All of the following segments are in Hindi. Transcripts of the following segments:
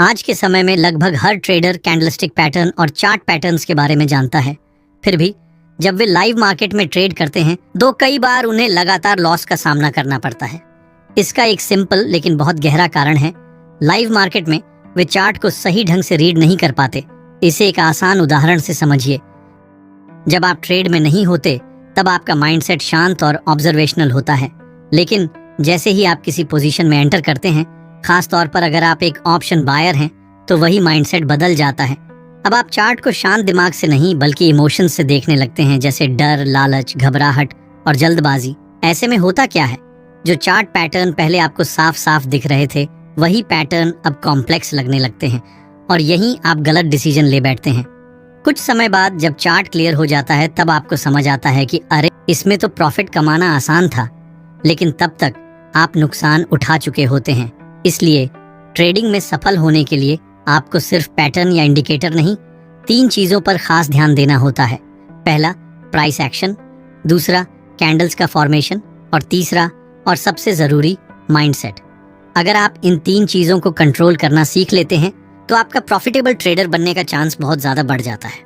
आज के समय में लगभग हर ट्रेडर कैंडलस्टिक पैटर्न और चार्ट पैटर्न्स के बारे में जानता है। फिर भी जब वे लाइव मार्केट में ट्रेड करते हैं तो कई बार उन्हें लगातार लॉस का सामना करना पड़ता है। इसका एक सिंपल लेकिन बहुत गहरा कारण है। लाइव मार्केट में वे चार्ट को सही ढंग से रीड नहीं कर पाते। इसे एक आसान उदाहरण से समझिए। जब आप ट्रेड में नहीं होते तब आपका माइंडसेट शांत और ऑब्जर्वेशनल होता है, लेकिन जैसे ही आप किसी पोजीशन में एंटर करते हैं, खास तौर पर अगर आप एक ऑप्शन बायर हैं, तो वही माइंडसेट बदल जाता है। अब आप चार्ट को शांत दिमाग से नहीं बल्कि इमोशंस से देखने लगते हैं, जैसे डर, लालच, घबराहट और जल्दबाजी। ऐसे में होता क्या है, जो चार्ट पैटर्न पहले आपको साफ साफ दिख रहे थे, वही पैटर्न अब कॉम्प्लेक्स लगने लगते हैं और यहीं आप गलत डिसीजन ले बैठते हैं। कुछ समय बाद जब चार्ट क्लियर हो जाता है तब आपको समझ आता है कि अरे, इसमें तो प्रॉफिट कमाना आसान था, लेकिन तब तक आप नुकसान उठा चुके होते हैं। इसलिए ट्रेडिंग में सफल होने के लिए आपको सिर्फ पैटर्न या इंडिकेटर नहीं, 3 चीजों पर खास ध्यान देना होता है। पहला, प्राइस एक्शन, दूसरा, कैंडल्स का फॉर्मेशन और तीसरा और सबसे जरूरी, माइंडसेट। अगर आप इन 3 चीजों को कंट्रोल करना सीख लेते हैं तो आपका प्रॉफिटेबल ट्रेडर बनने का चांस बहुत ज्यादा बढ़ जाता है।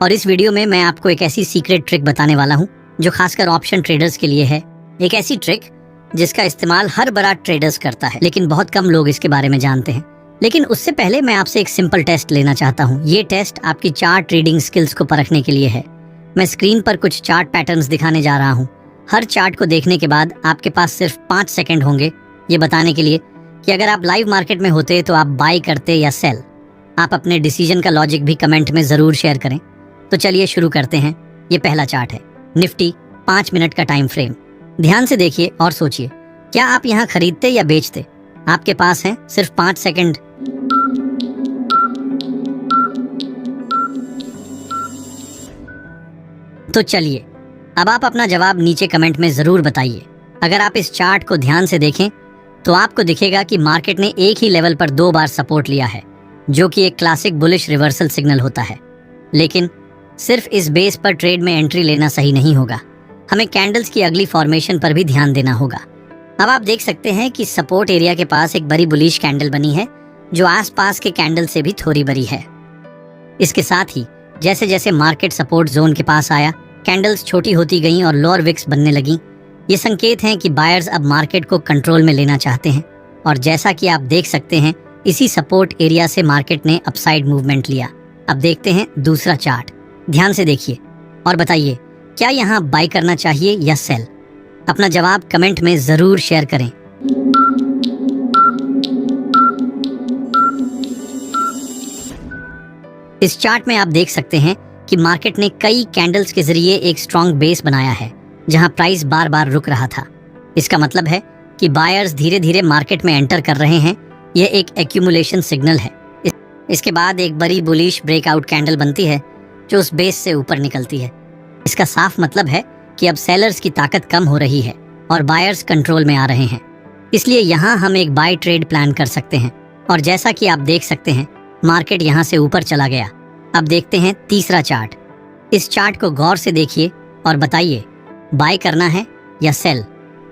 और इस वीडियो में मैं आपको एक ऐसी सीक्रेट ट्रिक बताने वाला हूं जो खासकर ऑप्शन ट्रेडर्स के लिए है। एक ऐसी ट्रिक जिसका इस्तेमाल हर बड़ा ट्रेडर्स करता है, लेकिन बहुत कम लोग इसके बारे में जानते हैं। लेकिन उससे पहले मैं आपसे एक सिंपल टेस्ट लेना चाहता हूँ। ये टेस्ट आपकी चार्ट रीडिंग स्किल्स को परखने के लिए है। मैं स्क्रीन पर कुछ चार्ट पैटर्न्स दिखाने जा रहा हूँ। हर चार्ट को देखने के बाद आपके पास सिर्फ 5 सेकंड होंगे ये बताने के लिए कि अगर आप लाइव मार्केट में होते तो आप बाय करते या सेल। आप अपने डिसीजन का लॉजिक भी कमेंट में जरूर शेयर करें। तो चलिए शुरू करते हैं। ये पहला चार्ट है, निफ्टी 5 मिनट का टाइम फ्रेम। ध्यान से देखिए और सोचिए, क्या आप यहाँ खरीदते या बेचते? आपके पास हैं सिर्फ 5 सेकंड। तो चलिए, अब आप अपना जवाब नीचे कमेंट में जरूर बताइए। अगर आप इस चार्ट को ध्यान से देखें तो आपको दिखेगा कि मार्केट ने एक ही लेवल पर 2 बार सपोर्ट लिया है, जो कि एक क्लासिक बुलिश रिवर्सल सिग्नल होता है। लेकिन सिर्फ इस बेस पर ट्रेड में एंट्री लेना सही नहीं होगा। हमें कैंडल्स की अगली फॉर्मेशन पर भी ध्यान देना होगा। अब आप देख सकते हैं कि सपोर्ट एरिया के पास एक बड़ी बुलिश कैंडल बनी है, जो आसपास के कैंडल से भी थोड़ी बड़ी है। इसके साथ ही जैसे जैसे मार्केट सपोर्ट जोन के पास आया, कैंडल्स छोटी होती गईं और लोअर विक्स बनने लगीं। ये संकेत हैं कि बायर्स अब मार्केट को कंट्रोल में लेना चाहते हैं। और जैसा कि आप देख सकते हैं, इसी सपोर्ट एरिया से मार्केट ने अपसाइड मूवमेंट लिया। अब देखते हैं दूसरा चार्ट। ध्यान से देखिए और बताइए, क्या यहाँ बाय करना चाहिए या सेल? अपना जवाब कमेंट में जरूर शेयर करें। इस चार्ट में आप देख सकते हैं कि मार्केट ने कई कैंडल्स के जरिए एक स्ट्रॉन्ग बेस बनाया है, जहां प्राइस बार बार रुक रहा था। इसका मतलब है कि बायर्स धीरे धीरे मार्केट में एंटर कर रहे हैं। यह एक एक्यूमुलेशन सिग्नल है। इसके बाद एक बड़ी बुलिश ब्रेकआउट कैंडल बनती है जो उस बेस से ऊपर निकलती है। इसका साफ मतलब है कि अब सेलर्स की ताकत कम हो रही है और बायर्स कंट्रोल में आ रहे हैं। इसलिए यहाँ हम एक बाय ट्रेड प्लान कर सकते हैं। और जैसा कि आप देख सकते हैं, मार्केट यहाँ से ऊपर चला गया। अब देखते हैं तीसरा चार्ट। इस चार्ट को गौर से देखिए और बताइए, बाय करना है या सेल?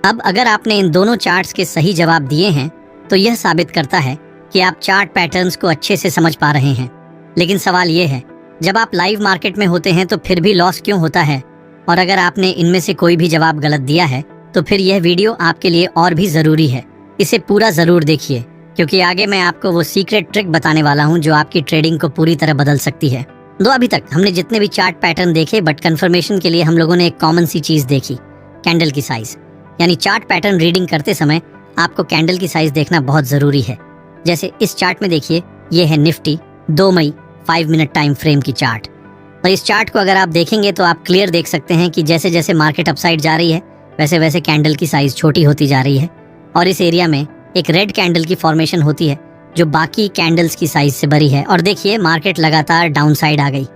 अब अगर आपने इन दोनों चार्ट्स के सही जवाब दिए हैं तो यह साबित करता है कि आप चार्ट पैटर्न्स को अच्छे से समझ पा रहे हैं। लेकिन सवाल ये है, जब आप लाइव मार्केट में होते हैं तो फिर भी लॉस क्यों होता है? और अगर आपने इनमें से कोई भी जवाब गलत दिया है तो फिर यह वीडियो आपके लिए और भी जरूरी है। इसे पूरा जरूर देखिए, क्योंकि आगे मैं आपको वो सीक्रेट ट्रिक बताने वाला हूँ जो आपकी ट्रेडिंग को पूरी तरह बदल सकती है। अभी तक हमने जितने भी चार्ट पैटर्न देखे, बट कंफर्मेशन के लिए हम लोगों ने एक कॉमन सी चीज देखी, कैंडल की साइज। यानी चार्ट पैटर्न रीडिंग करते समय आपको कैंडल की साइज देखना बहुत जरूरी है। जैसे इस चार्ट में देखिए, ये है निफ्टी 2 मई 5 मिनट टाइम फ्रेम की चार्ट। और इस चार्ट को अगर आप देखेंगे तो आप क्लियर देख सकते हैं कि जैसे जैसे मार्केट अपसाइड जा रही है, वैसे वैसे कैंडल की साइज छोटी होती जा रही है। और इस एरिया में एक रेड कैंडल की फॉर्मेशन होती है जो बाकी कैंडल्स की साइज से बड़ी है। और देखिए, मार्केट लगातार डाउन साइड आ गई।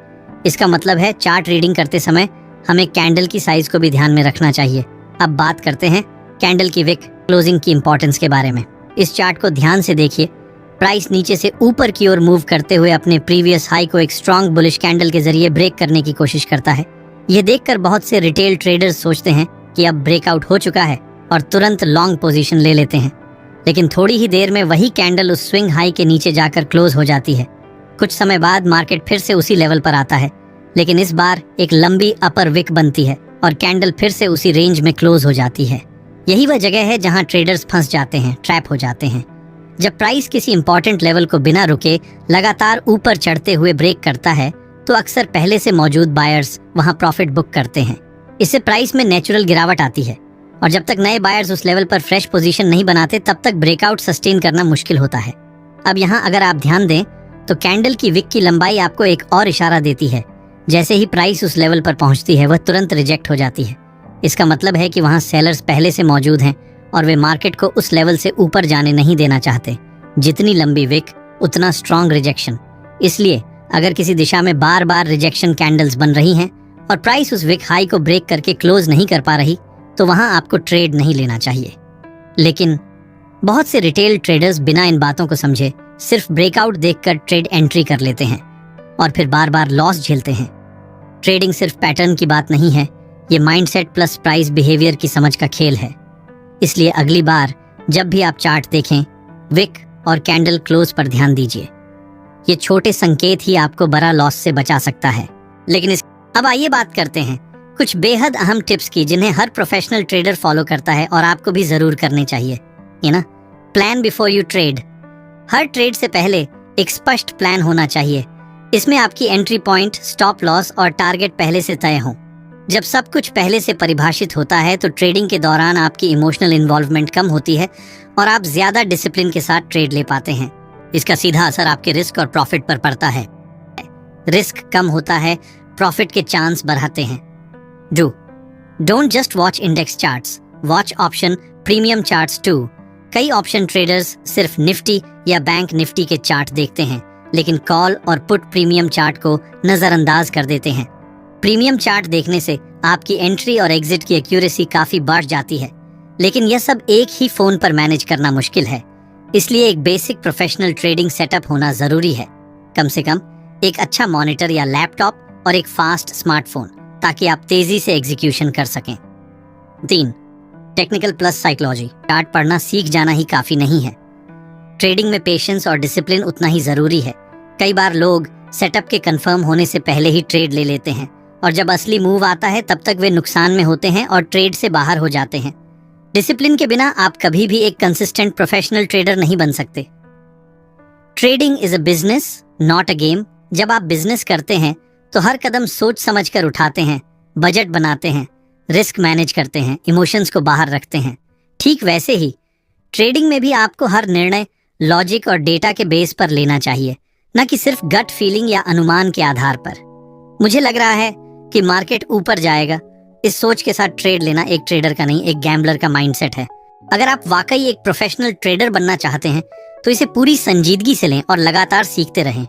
इसका मतलब है चार्ट रीडिंग करते समय हमें कैंडल की साइज को भी ध्यान में रखना चाहिए। अब बात करते हैं कैंडल की विक क्लोजिंग की इंपॉर्टेंस के बारे में। इस चार्ट को ध्यान से देखिए। प्राइस नीचे से ऊपर की ओर मूव करते हुए अपने प्रीवियस हाई को एक स्ट्रॉन्ग बुलिश कैंडल के जरिए ब्रेक करने की कोशिश करता है। यह देखकर बहुत से रिटेल ट्रेडर्स सोचते हैं कि अब ब्रेकआउट हो चुका है और तुरंत लॉन्ग पोजीशन ले लेते हैं। लेकिन थोड़ी ही देर में वही कैंडल उस स्विंग हाई के नीचे जाकर क्लोज हो जाती है। कुछ समय बाद मार्केट फिर से उसी लेवल पर आता है, लेकिन इस बार एक लंबी अपर विक बनती है और कैंडल फिर से उसी रेंज में क्लोज हो जाती है। यही वह जगह है जहां ट्रेडर्स फंस जाते हैं, ट्रैप हो जाते हैं। जब प्राइस किसी इंपॉर्टेंट लेवल को बिना रुके लगातार ऊपर चढ़ते हुए ब्रेक करता है तो अक्सर पहले से मौजूद बायर्स वहां प्रॉफिट बुक करते हैं। इससे प्राइस में नेचुरल गिरावट आती है और जब तक नए बायर्स उस लेवल पर फ्रेश पोजीशन नहीं बनाते तब तक ब्रेकआउट सस्टेन करना मुश्किल होता है। अब यहाँ अगर आप ध्यान दें तो कैंडल की विक की लंबाई आपको एक और इशारा देती है। जैसे ही प्राइस उस लेवल पर पहुंचती है वह तुरंत रिजेक्ट हो जाती है। इसका मतलब है कि वहां सेलर्स पहले से मौजूद हैं और वे मार्केट को उस लेवल से ऊपर जाने नहीं देना चाहते। जितनी लंबी विक उतना स्ट्रॉन्ग रिजेक्शन। इसलिए अगर किसी दिशा में बार बार रिजेक्शन कैंडल्स बन रही हैं और प्राइस उस विक हाई को ब्रेक करके क्लोज नहीं कर पा रही तो वहां आपको ट्रेड नहीं लेना चाहिए। लेकिन बहुत से रिटेल ट्रेडर्स बिना इन बातों को समझे सिर्फ ब्रेकआउट देखकर ट्रेड एंट्री कर लेते हैं और फिर बार बार लॉस झेलते हैं। ट्रेडिंग सिर्फ पैटर्न की बात नहीं है, ये माइंडसेट प्लस प्राइस बिहेवियर की समझ का खेल है। इसलिए अगली बार जब भी आप चार्ट देखें, विक और कैंडल क्लोज पर ध्यान दीजिए। ये छोटे संकेत ही आपको बड़ा लॉस से बचा सकता है। लेकिन अब आइए बात करते हैं कुछ बेहद अहम टिप्स की जिन्हें हर प्रोफेशनल ट्रेडर फॉलो करता है और आपको भी जरूर करने चाहिए। ये ना, plan before you trade. Her trade से पहले एक स्पष्ट प्लान होना चाहिए। इसमें आपकी एंट्री पॉइंट, स्टॉप लॉस और टारगेट पहले से तय हों। जब सब कुछ पहले से परिभाषित होता है तो ट्रेडिंग के दौरान आपकी इमोशनल इन्वॉल्वमेंट कम होती है और आप ज्यादा डिसिप्लिन के साथ ट्रेड ले पाते हैं। इसका सीधा असर आपके रिस्क और प्रॉफिट पर पड़ता है। रिस्क कम होता है, प्रॉफिट के चांस बढ़ाते हैं। Don't just watch index charts, watch option premium charts too. कई ऑप्शन ट्रेडर्स सिर्फ निफ्टी या बैंक निफ्टी के चार्ट देखते हैं, लेकिन कॉल और पुट प्रीमियम चार्ट को नजरअंदाज कर देते हैं। प्रीमियम चार्ट देखने से आपकी एंट्री और एग्जिट की एक्यूरेसी काफी बढ़ जाती है, लेकिन यह सब एक ही फोन पर मैनेज करना मुश्किल है। इसलिए एक बेसिक प्रोफेशनल ट्रेडिंग सेटअप होना जरूरी है। कम से कम एक अच्छा मॉनिटर या लैपटॉप और एक फास्ट स्मार्टफोन, ताकि आप तेजी से एग्जीक्यूशन कर सकें। 3. Technical plus psychology. चार्ट पढ़ना सीख जाना ही काफी नहीं है। ट्रेडिंग में पेशेंस और डिसिप्लिन उतना ही जरूरी है। कई बार लोग सेटअप के कंफर्म होने से पहले ही ट्रेड ले लेते हैं और जब असली मूव आता है तब तक वे नुकसान में होते हैं और ट्रेड से बाहर हो जाते हैं। डिसिप्लिन के बिना आप कभी भी एक कंसिस्टेंट प्रोफेशनल ट्रेडर नहीं बन सकते। Trading is a business, not a game. जब आप बिजनेस करते हैं तो हर कदम सोच समझकर उठाते हैं, बजट बनाते हैं, रिस्क मैनेज करते हैं, इमोशंस को बाहर रखते हैं। ठीक वैसे ही ट्रेडिंग में भी आपको हर निर्णय लॉजिक और डेटा के बेस पर लेना चाहिए, न कि सिर्फ गट फीलिंग या अनुमान के आधार पर। मुझे लग रहा है कि मार्केट ऊपर जाएगा, इस सोच के साथ ट्रेड लेना एक ट्रेडर का नहीं, एक गैम्बलर का माइंडसेट है। अगर आप वाकई एक प्रोफेशनल ट्रेडर बनना चाहते हैं तो इसे पूरी संजीदगी से लें और लगातार सीखते रहें।